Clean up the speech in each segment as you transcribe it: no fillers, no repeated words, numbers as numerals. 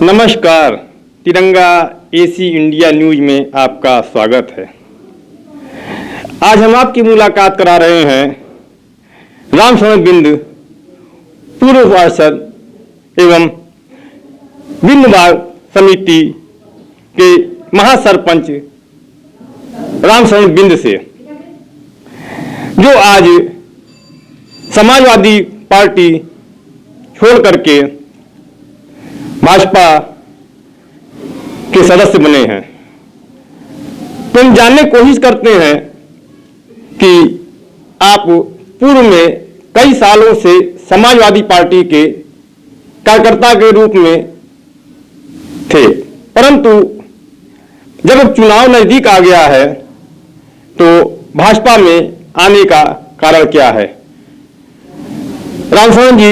नमस्कार, तिरंगा AC India news में आपका स्वागत है। आज हम आपकी मुलाकात करा रहे हैं रामशरण बिंद, पूर्व पार्षद एवं बिंद बाग समिति के महासरपंच रामशरण बिंद से, जो आज समाजवादी पार्टी छोड़ करके भाजपा के सदस्य बने हैं। तो हम जानने की कोशिश करते हैं कि आप पूर्व में कई सालों से समाजवादी पार्टी के कार्यकर्ता के रूप में थे, परंतु जब चुनाव नजदीक आ गया है तो भाजपा में आने का कारण क्या है? रामशरण जी,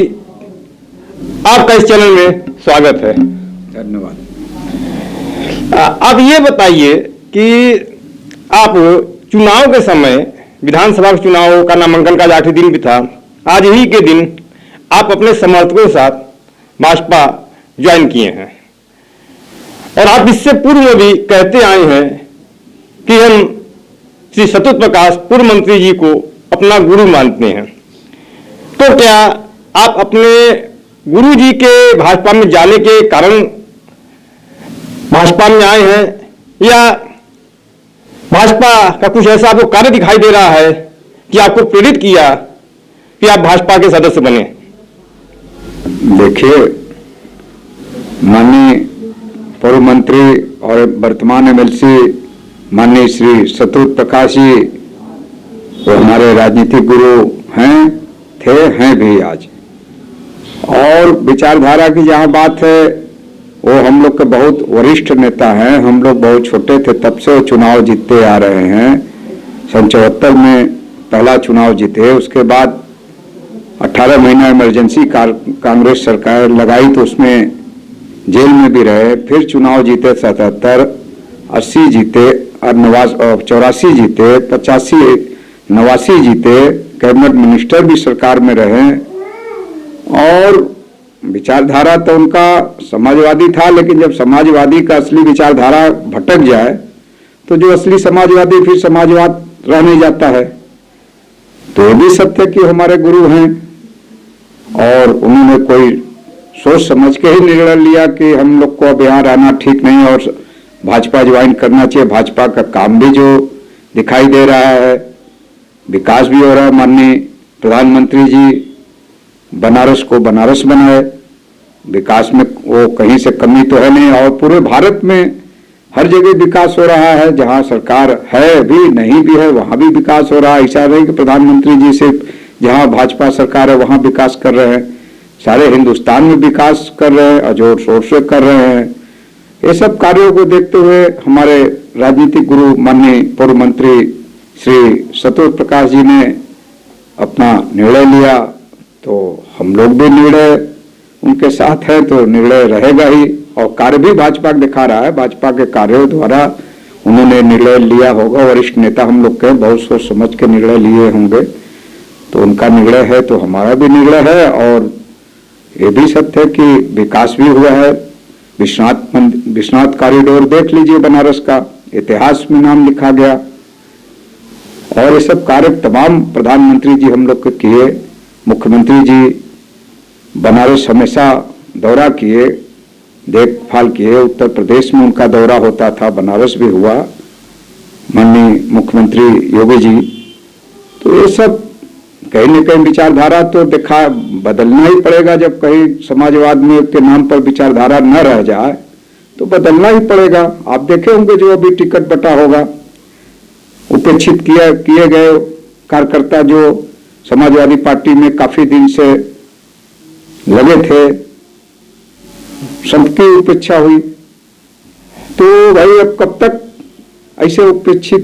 आपका इस चैनल में स्वागत है। धन्यवाद। आप ये बताइए कि आप चुनाव के समय, विधानसभा के चुनाव का नामांकन का आखिरी दिन भी था, आज ही के दिन आप अपने समर्थकों के साथ भाजपा ज्वाइन किए हैं और आप इससे पूर्व में भी कहते आए हैं कि हम श्री सतत प्रकाश पूर्व मंत्री जी को अपना गुरु मानते हैं। तो क्या आप अपने गुरु जी के भाजपा में जाने के कारण भाजपा में आए हैं, या भाजपा का कुछ ऐसा आपको कार्य दिखाई दे रहा है कि आपको प्रेरित किया कि आप भाजपा के सदस्य बने? देखिए, माननीय पूर्व मंत्री और वर्तमान एमएलसी माननीय श्री सतत प्रकाश जी, वो हमारे राजनीतिक गुरु हैं भी आज। और विचारधारा की जहाँ बात है, वो हम लोग के बहुत वरिष्ठ नेता हैं। हम लोग बहुत छोटे थे तब से वो चुनाव जीतते आ रहे हैं। सन 74 में पहला चुनाव जीते, उसके बाद 18 महीना इमरजेंसी कांग्रेस सरकार लगाई तो उसमें जेल में भी रहे। फिर चुनाव जीते 77, 80 जीते और 84 जीते, 85, 89 जीते, कैबिनेट मिनिस्टर भी सरकार में रहे। और विचारधारा तो उनका समाजवादी था, लेकिन जब समाजवादी का असली विचारधारा भटक जाए तो जो असली समाजवादी फिर समाजवाद रह नहीं जाता है। तो ये भी सत्य कि हमारे गुरु हैं और उन्होंने कोई सोच समझ के ही निर्णय लिया कि हम लोग को अब यहाँ रहना ठीक नहीं और भाजपा ज्वाइन करना चाहिए। भाजपा का काम भी जो दिखाई दे रहा है, विकास भी हो रहा है। माननीय प्रधानमंत्री जी बनारस को बनारस बनाए, विकास में वो कहीं से कमी तो है नहीं, और पूरे भारत में हर जगह विकास हो रहा है। जहां सरकार है भी नहीं भी है वहां भी विकास हो रहा है। ऐसा नहीं कि प्रधानमंत्री जी सिर्फ जहां भाजपा सरकार है वहां विकास कर रहे हैं, सारे हिंदुस्तान में विकास कर रहे हैं और जोर शोर से कर रहे हैं। ये सब कार्यों को देखते हुए हमारे राजनीतिक गुरु माननीय पूर्व मंत्री श्री सतत प्रकाश जी ने अपना निर्णय लिया, तो हम लोग भी निर्णय उनके साथ है, तो निर्णय रहेगा ही। और कार्य भी भाजपा दिखा रहा है, भाजपा के कार्यों द्वारा उन्होंने निर्णय लिया होगा। वरिष्ठ नेता हम लोग के बहुत सोच समझ के निर्णय लिए होंगे, तो उनका निर्णय है तो हमारा भी निर्णय है। और ये भी सत्य है कि विकास भी हुआ है। विश्वनाथ कॉरिडोर देख लीजिए, बनारस का इतिहास में नाम लिखा गया। और ये सब कार्य तमाम प्रधानमंत्री जी हम लोग के किए। मुख्यमंत्री जी बनारस हमेशा दौरा किए, देखभाल किए। उत्तर प्रदेश में उनका दौरा होता था, बनारस भी हुआ माननीय मुख्यमंत्री योगी जी। तो ये सब कहीं न कहीं विचारधारा तो देखा बदलना ही पड़ेगा। जब कहीं समाजवाद में के नाम पर विचारधारा न रह जाए तो बदलना ही पड़ेगा। आप देखे होंगे जो अभी टिकट बटा होगा, उपेक्षित किए गए कार्यकर्ता जो समाजवादी पार्टी में काफी दिन से लगे थे, सबकी उपेक्षा हुई। तो भाई अब कब तक ऐसे उपेक्षित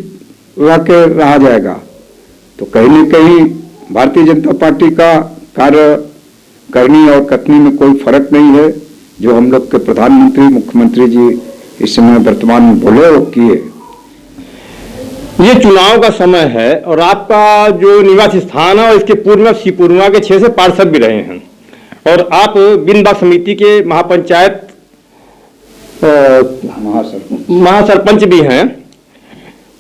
रहा जाएगा? तो कहीं न कहीं भारतीय जनता पार्टी का कार्य करनी और कथनी में कोई फर्क नहीं है। जो हम लोग के प्रधानमंत्री मुख्यमंत्री जी इस समय वर्तमान में बोले वो किए। ये चुनाव का समय है और आपका जो निवास स्थान है और इसके पूर्व में शिवपुरवा के 6 से पार्षद भी रहे हैं और आप बिंद बाग समिति के महापंचायत महासरपंच भी हैं,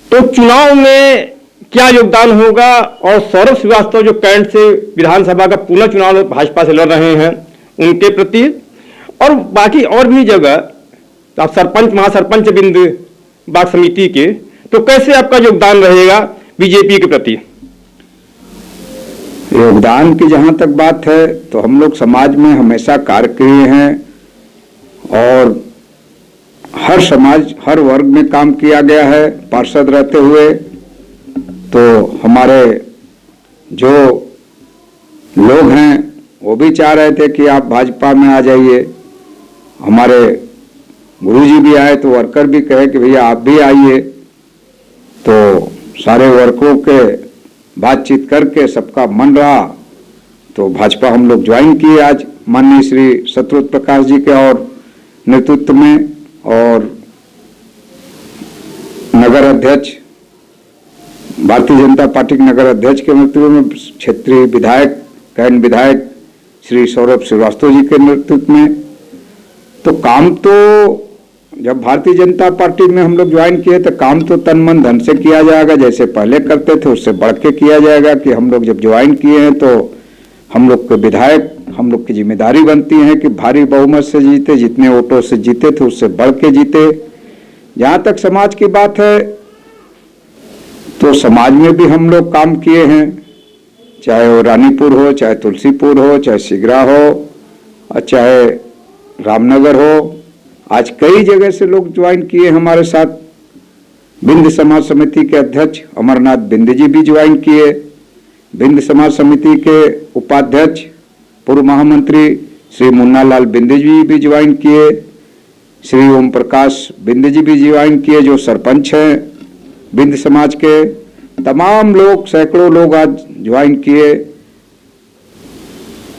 तो चुनाव में क्या योगदान होगा? और सौरभ श्रीवास्तव जो कैंट से विधानसभा का पुनः चुनाव भाजपा से लड़ रहे हैं, उनके प्रति, और बाकी और भी जगह आप सरपंच महासरपंच बिंद बाग समिति के, तो कैसे आपका योगदान रहेगा बीजेपी के प्रति? योगदान की जहां तक बात है तो हम लोग समाज में हमेशा कार्य किए हैं और हर समाज हर वर्ग में काम किया गया है। पार्षद रहते हुए तो हमारे जो लोग हैं वो भी चाह रहे थे कि आप भाजपा में आ जाइए। हमारे गुरुजी भी आए तो वर्कर भी कहे कि भैया आप भी आइए, तो सारे वर्करों के बातचीत करके सबका मन रहा तो भाजपा हम लोग ज्वाइन किए आज माननीय श्री शत्रुत प्रकाश जी के और नेतृत्व में, और नगर अध्यक्ष भारतीय जनता पार्टी के नगर अध्यक्ष के नेतृत्व में, क्षेत्रीय विधायक कैंट विधायक श्री सौरभ श्रीवास्तव जी के नेतृत्व में। तो काम तो जब भारतीय जनता पार्टी में हम लोग ज्वाइन किए तो काम तो तन मन धन से किया जाएगा, जैसे पहले करते थे उससे बढ़ के किया जाएगा। कि हम लोग जब ज्वाइन किए हैं तो हम लोग के विधायक, हम लोग की जिम्मेदारी बनती है कि भारी बहुमत से जीते, जितने वोटों से जीते थे उससे बढ़ के जीते। जहाँ तक समाज की बात है तो समाज में भी हम लोग काम किए हैं, चाहे वो रानीपुर हो, चाहे तुलसीपुर हो, चाहे सिगरा हो और चाहे रामनगर हो। आज कई जगह से लोग ज्वाइन किए हमारे साथ। बिंद समाज समिति के अध्यक्ष अमरनाथ बिंद जी भी ज्वाइन किए, बिंद समाज समिति के उपाध्यक्ष पूर्व महामंत्री श्री मुन्ना लाल बिंद जी भी ज्वाइन किए, श्री ओम प्रकाश बिंद जी भी ज्वाइन किए जो सरपंच हैं बिंद समाज के। तमाम लोग, सैकड़ों लोग आज ज्वाइन किए,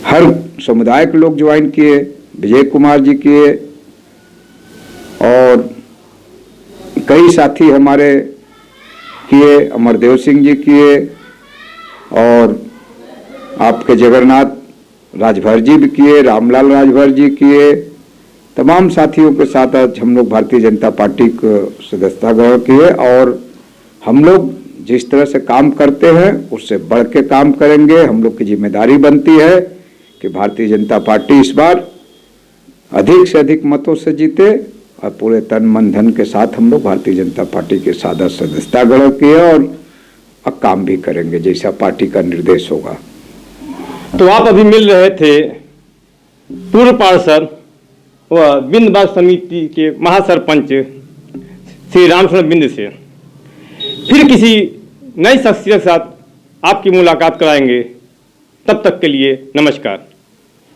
हर समुदाय के लोग ज्वाइन किए, विजय कुमार जी किए और कई साथी हमारे किए, अमरदेव सिंह जी किए और आपके जगन्नाथ राजभर जी भी किए, रामलाल राजभर जी किए। तमाम साथियों के साथ आज हम लोग भारतीय जनता पार्टी को सदस्यता ग्रहण किए और हम लोग जिस तरह से काम करते हैं उससे बढ़ के काम करेंगे। हम लोग की जिम्मेदारी बनती है कि भारतीय जनता पार्टी इस बार अधिक से अधिक मतों से जीते और पूरे तन मन धन के साथ हम लोग भारतीय जनता पार्टी के सादा सदस्यता ग्रहण किए और अब काम भी करेंगे जैसा पार्टी का निर्देश होगा। तो आप अभी मिल रहे थे पूर्व पार्षद व बिंद बाग समिति के महासरपंच श्री रामचंद्र बिंद से। फिर किसी नई शख्सियत के साथ आपकी मुलाकात कराएंगे, तब तक के लिए नमस्कार।